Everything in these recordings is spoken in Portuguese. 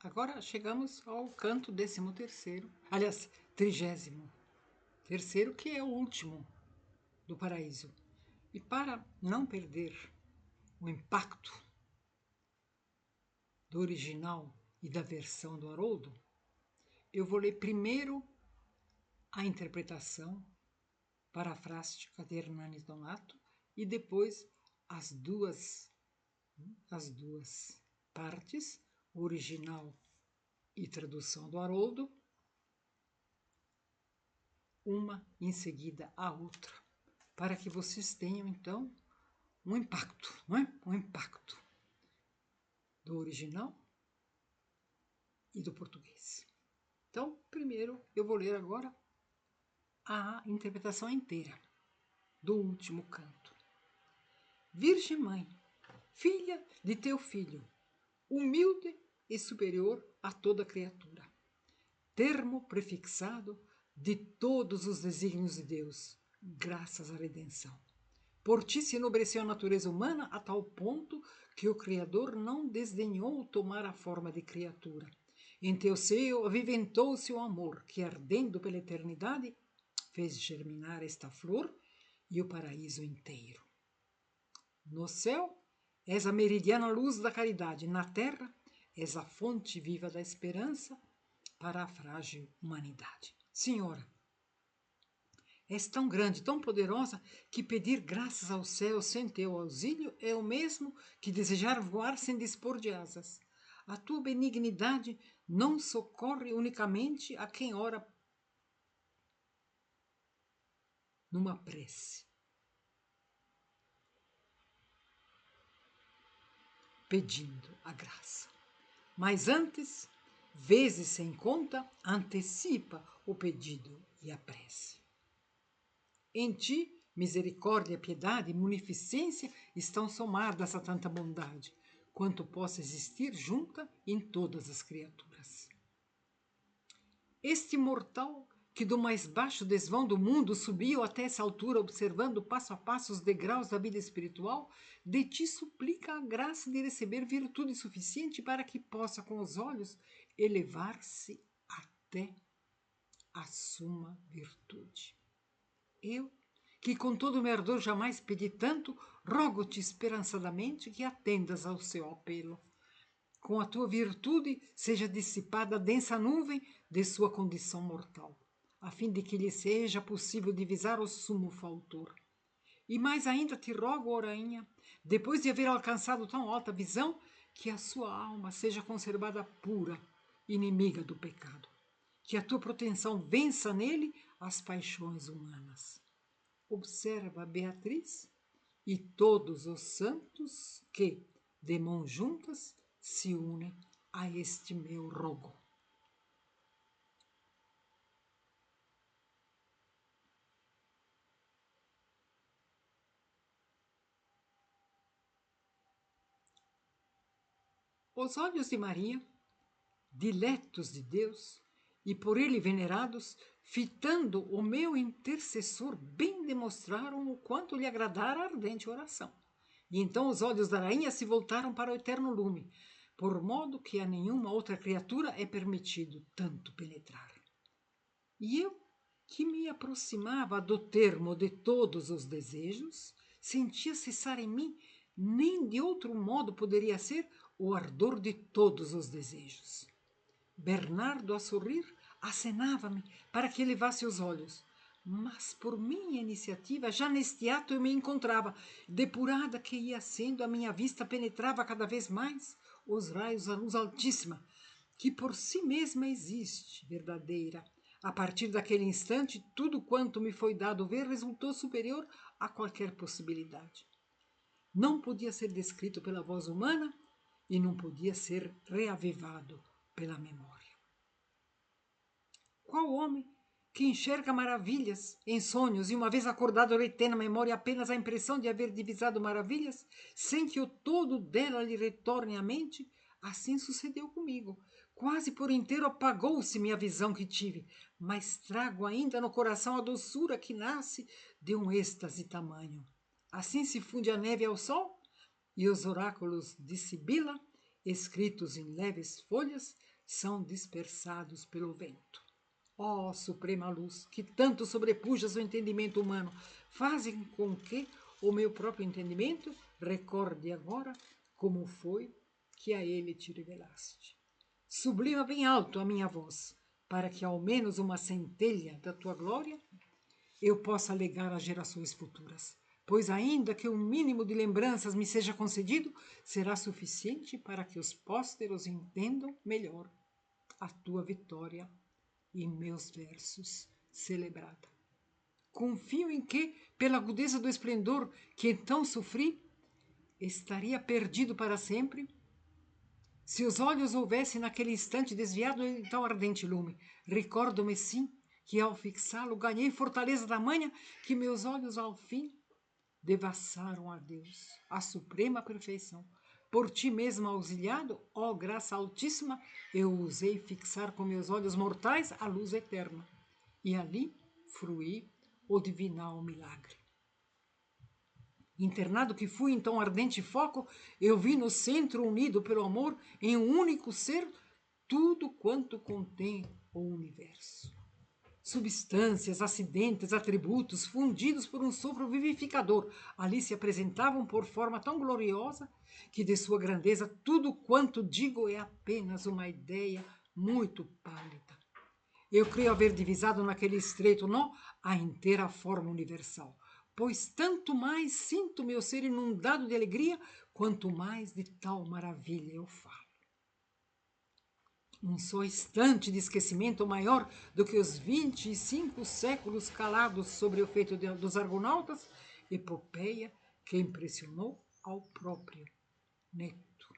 Agora chegamos ao canto 13º, aliás, 33º, que é o último do paraíso. E para não perder o impacto do original e da versão do Haroldo, eu vou ler primeiro a interpretação parafrástica de Hernani Donato e depois as duas partes, o original e tradução do Haroldo, uma em seguida a outra, para que vocês tenham então um impacto, não é? Um impacto do original e do português. Então, primeiro eu vou ler agora a interpretação inteira do último canto. Virgem Mãe, filha de teu filho, humilde e superior a toda criatura, termo prefixado de todos os desígnios de Deus, graças à redenção. Por ti se enobreceu a natureza humana a tal ponto que o Criador não desdenhou tomar a forma de criatura. Em teu seio aviventou-se o amor que, ardendo pela eternidade, fez germinar esta flor e o paraíso inteiro. No céu, és a meridiana luz da caridade. Na terra, és a fonte viva da esperança para a frágil humanidade. Senhora, és tão grande, tão poderosa, que pedir graças ao céu sem teu auxílio é o mesmo que desejar voar sem dispor de asas. A tua benignidade não socorre unicamente a quem ora numa prece, pedindo a graça. Mas antes, vezes sem conta, antecipa o pedido e a prece. Em ti, misericórdia, piedade e munificência estão somadas a tanta bondade, quanto possa existir junta em todas as criaturas. Este mortal, que do mais baixo desvão do mundo subiu até essa altura, observando passo a passo os degraus da vida espiritual, de ti suplica a graça de receber virtude suficiente para que possa, com os olhos, elevar-se até a suma virtude. Eu, que com todo o meu ardor jamais pedi tanto, rogo-te esperançadamente que atendas ao seu apelo. Com a tua virtude seja dissipada a densa nuvem de sua condição mortal, a fim de que lhe seja possível divisar o sumo faltor. E mais ainda te rogo, ó rainha, depois de haver alcançado tão alta visão, que a sua alma seja conservada pura, inimiga do pecado. Que a tua proteção vença nele as paixões humanas. Observa Beatriz e todos os santos que, de mãos juntas, se unem a este meu rogo. Os olhos de Maria, diletos de Deus e por ele venerados, fitando o meu intercessor, bem demonstraram o quanto lhe agradara a ardente oração. E então os olhos da rainha se voltaram para o eterno lume, por modo que a nenhuma outra criatura é permitido tanto penetrar. E eu, que me aproximava do termo de todos os desejos, sentia cessar em mim, nem de outro modo poderia ser, o ardor de todos os desejos. Bernardo, a sorrir, acenava-me para que elevasse os olhos. Mas, por minha iniciativa, já neste ato eu me encontrava. Depurada que ia sendo, a minha vista penetrava cada vez mais os raios da luz altíssima, que por si mesma existe, verdadeira. A partir daquele instante, tudo quanto me foi dado ver resultou superior a qualquer possibilidade. Não podia ser descrito pela voz humana e não podia ser reavivado pela memória. Qual homem que enxerga maravilhas em sonhos e, uma vez acordado, retém na memória apenas a impressão de haver divisado maravilhas, sem que o todo dela lhe retorne à mente? Assim sucedeu comigo. Quase por inteiro apagou-se-me a visão que tive, mas trago ainda no coração a doçura que nasce de um êxtase tamanho. Assim se funde a neve ao sol, e os oráculos de Sibila, escritos em leves folhas, são dispersados pelo vento. Ó suprema luz, que tanto sobrepujas o entendimento humano, fazem com que o meu próprio entendimento recorde agora como foi que a ele te revelaste. Sublima bem alto a minha voz, para que ao menos uma centelha da tua glória eu possa legar às gerações futuras, pois ainda que um mínimo de lembranças me seja concedido, será suficiente para que os pósteros entendam melhor a tua vitória e meus versos celebrada. Confio em que, pela agudeza do esplendor que então sofri, estaria perdido para sempre, se os olhos houvessem naquele instante desviado em tal ardente lume. Recordo-me, sim, que ao fixá-lo ganhei fortaleza da manha que meus olhos ao fim devassaram a Deus, a suprema perfeição. Por ti mesmo auxiliado, ó graça altíssima, eu usei fixar com meus olhos mortais a luz eterna, e ali fruí o divinal milagre. Internado que fui em tão ardente foco, eu vi no centro unido pelo amor, em um único ser, tudo quanto contém o universo. Substâncias, acidentes, atributos, fundidos por um sopro vivificador, ali se apresentavam por forma tão gloriosa que de sua grandeza tudo quanto digo é apenas uma ideia muito pálida. Eu creio haver divisado naquele estreito nó a inteira forma universal, pois tanto mais sinto meu ser inundado de alegria, quanto mais de tal maravilha eu falo. Um só instante de esquecimento maior do que os 25 séculos calados sobre o feito dos argonautas, epopeia que impressionou ao próprio Neto.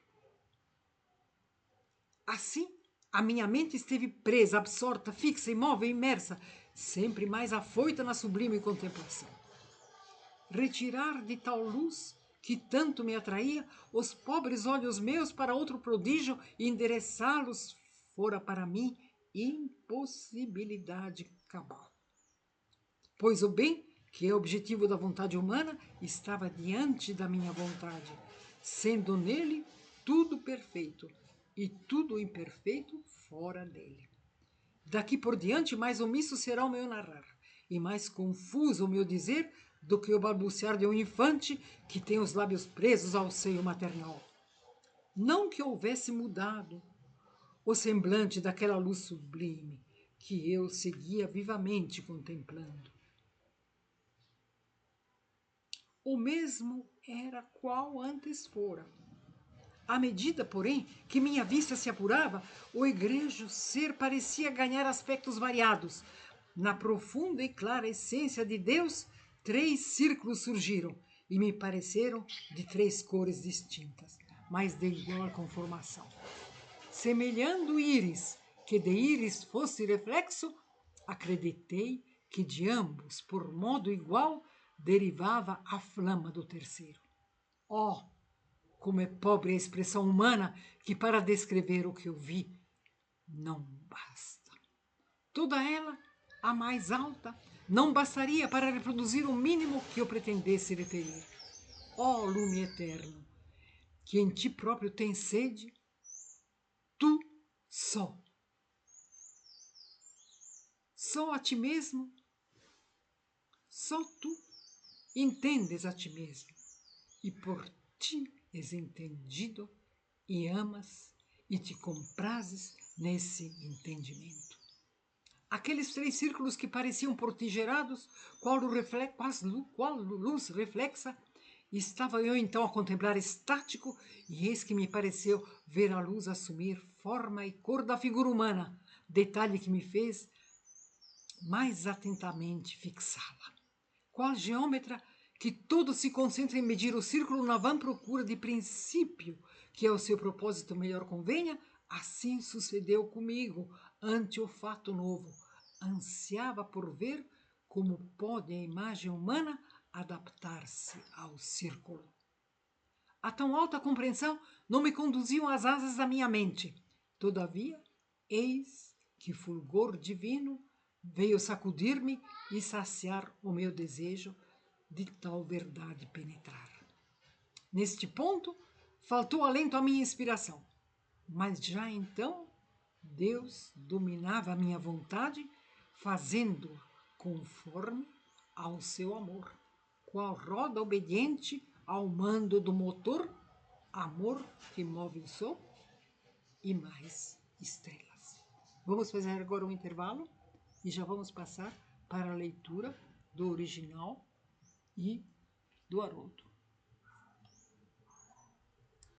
Assim, a minha mente esteve presa, absorta, fixa, imóvel, imersa, sempre mais afoita na sublime contemplação. Retirar de tal luz que tanto me atraía os pobres olhos meus para outro prodígio e endereçá-los fora para mim impossibilidade cabal. Pois o bem, que é objetivo da vontade humana, estava diante da minha vontade, sendo nele tudo perfeito e tudo imperfeito fora dele. Daqui por diante, mais omisso será o meu narrar, e mais confuso o meu dizer do que o balbuciar de um infante que tem os lábios presos ao seio maternal. Não que houvesse mudado o semblante daquela luz sublime que eu seguia vivamente contemplando. O mesmo era qual antes fora. À medida, porém, que minha vista se apurava, o egrejo ser parecia ganhar aspectos variados. Na profunda e clara essência de Deus, 3 círculos surgiram e me pareceram de 3 cores distintas, mas de igual conformação. Semelhando íris, que de íris fosse reflexo, acreditei que de ambos, por modo igual, derivava a flama do terceiro. Oh, como é pobre a expressão humana que para descrever o que eu vi não basta. Toda ela, a mais alta, não bastaria para reproduzir o mínimo que eu pretendesse referir. Ó lume eterno, que em ti próprio tem sede, tu só. Só a ti mesmo, só tu entendes a ti mesmo, e por ti és entendido e amas e te comprazes nesse entendimento. Aqueles 3 círculos que pareciam por ti gerados, qual luz reflexa, estava eu então a contemplar estático, e eis que me pareceu ver a luz assumir forma e cor da figura humana, detalhe que me fez mais atentamente fixá-la. Qual geômetra que todo se concentra em medir o círculo na vã procura de princípio que ao seu propósito melhor convenha, assim sucedeu comigo ante o fato novo. Ansiava por ver como pode a imagem humana adaptar-se ao círculo. A tão alta compreensão não me conduziam as asas da minha mente. Todavia, eis que fulgor divino veio sacudir-me e saciar o meu desejo de tal verdade penetrar. Neste ponto, faltou alento à minha inspiração, mas já então Deus dominava a minha vontade, fazendo conforme ao seu amor. Qual roda obediente ao mando do motor, amor que move o sol e mais estrelas. Vamos fazer agora um intervalo e já vamos passar para a leitura do original e do Haroldo.